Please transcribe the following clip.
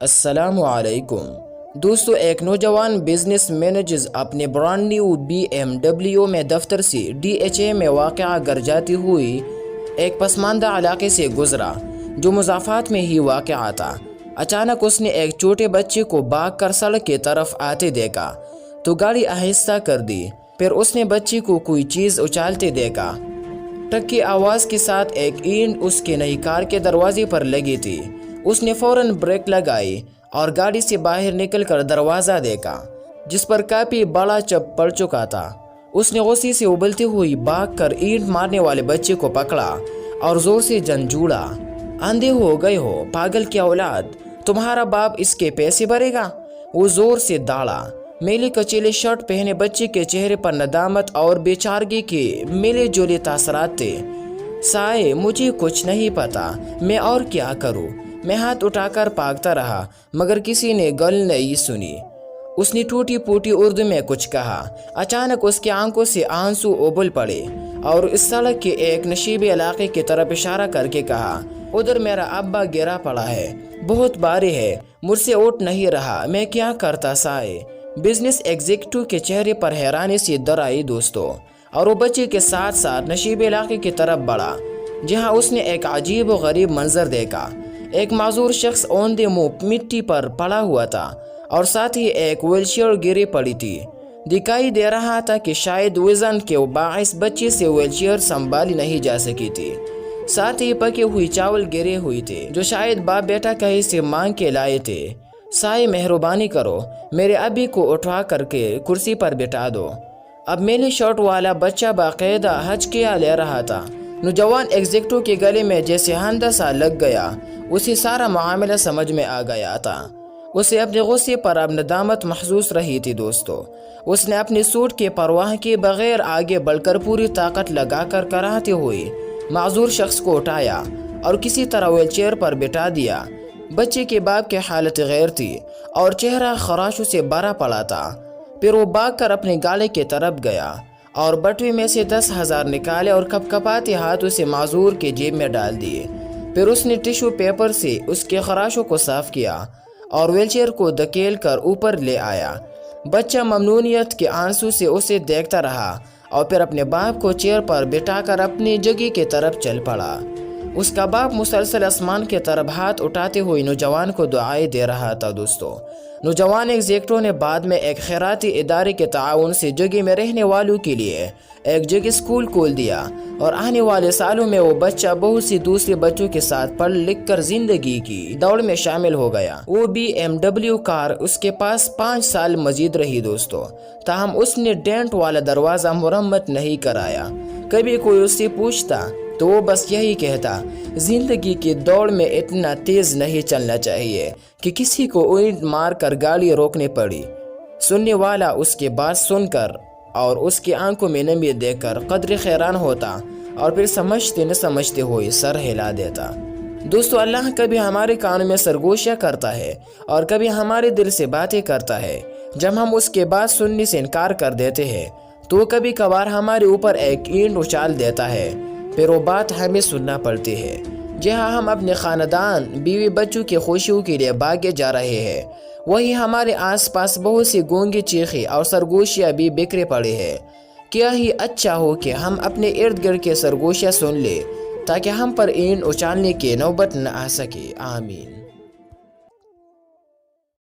السلام علیکم دوستو، ایک نوجوان بزنس مینیجر اپنے برانڈ نیو BMW میں دفتر سے DHA میں واقع گھر جاتی ہوئی ایک پسماندہ علاقے سے گزرا جو مضافات میں ہی واقع تھا۔ اچانک اس نے ایک چھوٹے بچے کو بھاگ کر سڑک کی طرف آتے دیکھا تو گاڑی آہستہ کر دی۔ پھر اس نے بچے کو کوئی چیز اچھالتے دیکھا۔ ٹک کی آواز کے ساتھ ایک اینٹ اس کے نئی کار کے دروازے پر لگی تھی۔ اس نے فوراً بریک لگائی اور گاڑی سے باہر نکل کر دروازہ دیکھا جس پر کافی بڑا چپ پڑ چکا تھا۔ اس نے غصے سے ابلتے ہوئی بھاگ کر اینٹ مارنے والے بچے کو پکڑا اور زور سے جھنجھوڑا۔ اندھے ہو گئے ہو پاگل کی اولاد، تمہارا باپ اس کے پیسے بھرے گا؟ وہ زور سے داڑا۔ میلے کچیلے شرٹ پہنے بچے کے چہرے پر ندامت اور بے چارگی کے ملے جلے تاثرات تھے۔ سائے، مجھے کچھ نہیں پتا، میں اور کیا کروں؟ میں ہاتھ اٹھا کر بھاگتا رہا مگر کسی نے گل نہیں سنی۔ اس نے ٹوٹی پھوٹی اردو میں کچھ کہا۔ اچانک اس کی آنکھوں سے آنسو ابل پڑے اور اس سڑک کے ایک نشیبی علاقے کی طرف اشارہ کر کے کہا، ادھر میرا ابا گرا پڑا ہے، بہت بھاری ہے، مجھ سے اٹھ نہیں رہا، میں کیا کرتا سائے؟ بزنس ایگزیکٹو کے چہرے پر حیرانی سے در آئی دوستو، اور وہ بچے کے ساتھ ساتھ نشیبی علاقے کی طرف بڑھا جہاں اس نے ایک عجیب و غریب منظر دیکھا۔ ایک معذور شخص اوندھے منہ مٹی پر پڑا ہوا تھا اور ساتھ ہی ایک ویل چیئر گری پڑی تھی۔ دکھائی دے رہا تھا کہ شاید وزن کے باعث بچے سے ویل چیئر سنبھالی نہیں جا سکی تھی۔ ساتھ ہی پکے ہوئی چاول گرے ہوئے تھے جو شاید باپ بیٹا کہیں سے مانگ کے لائے تھے۔ سائے، مہربانی کرو، میرے ابی کو اٹھا کر کے کرسی پر بٹھا دو۔ اب میلی شرٹ والا بچہ باقاعدہ ہچکیاں لے رہا تھا۔ نوجوان ایگزیکٹو کے گلے میں جیسے ہندسہ لگ گیا، اسے سارا معاملہ سمجھ میں آ گیا تھا۔ اسے اپنے غصے پر اب ندامت محسوس رہی تھی دوستو۔ اس نے اپنی سوٹ کی پرواہ کیے بغیر آگے بڑھ کر پوری طاقت لگا کر کراہتے ہوئے معذور شخص کو اٹھایا اور کسی طرح ویل چیئر پر بٹھا دیا۔ بچے کے باپ کی حالت غیر تھی اور چہرہ خراشوں سے بھرا پڑا تھا۔ پھر وہ بھاگ کر اپنی گاڑی کی طرف گیا اور بٹوے میں سے 10,000 نکالے اور کپکپاتے ہاتھوں سے معذور کے جیب میں ڈال دیے۔ پھر اس نے ٹیشو پیپر سے اس کے خراشوں کو صاف کیا اور ویل چیئر کو دھکیل کر اوپر لے آیا۔ بچہ ممنونیت کے آنسو سے اسے دیکھتا رہا اور پھر اپنے باپ کو چیئر پر بٹھا کر اپنی جگہ کی طرف چل پڑا۔ اس کا باپ مسلسل آسمان کی طرف ہاتھ اٹھاتے ہوئے نوجوان کو دعائیں دے رہا تھا دوستو۔ نوجوان ایگزیکٹو نے بعد میں ایک خیراتی ادارے کے تعاون سے جگہ میں رہنے والوں کے لیے ایک جگہ اسکول کھول دیا اور آنے والے سالوں میں وہ بچہ بہت سی دوسرے بچوں کے ساتھ پڑھ لکھ کر زندگی کی دوڑ میں شامل ہو گیا۔ وہ BMW کار اس کے پاس 5 سال مزید رہی دوستو، تاہم اس نے ڈینٹ والا دروازہ مرمت نہیں کرایا۔ کبھی کوئی اس سے پوچھتا تو وہ بس یہی کہتا، زندگی کی دوڑ میں اتنا تیز نہیں چلنا چاہیے کہ کسی کو اینٹ مار کر گاڑی روکنے پڑی۔ سننے والا اس کے بات سن کر اور اس کی آنکھوں میں نمی دیکھ کر قدر حیران ہوتا اور پھر سمجھتے نہ سمجھتے ہوئے سر ہلا دیتا۔ دوستو، اللہ کبھی ہمارے کانوں میں سرگوشیاں کرتا ہے اور کبھی ہمارے دل سے باتیں کرتا ہے۔ جب ہم اس کے بات سننے سے انکار کر دیتے ہیں تو کبھی کبھار ہمارے اوپر ایک اینٹ اچھال دیتا ہے، پھر وہ بات ہمیں سننا پڑتی ہے۔ جہاں ہم اپنے خاندان، بیوی بچوں کی خوشیوں کے لیے بھاگے جا رہے ہیں، وہی ہمارے آس پاس بہت سی گونگی چیخیں اور سرگوشیاں بھی بکھرے پڑے ہیں۔ کیا ہی اچھا ہو کہ ہم اپنے ارد گرد کے سرگوشیاں سن لیں تاکہ ہم پر اینٹ اچھالنے کی نوبت نہ آ سکے۔ آمین۔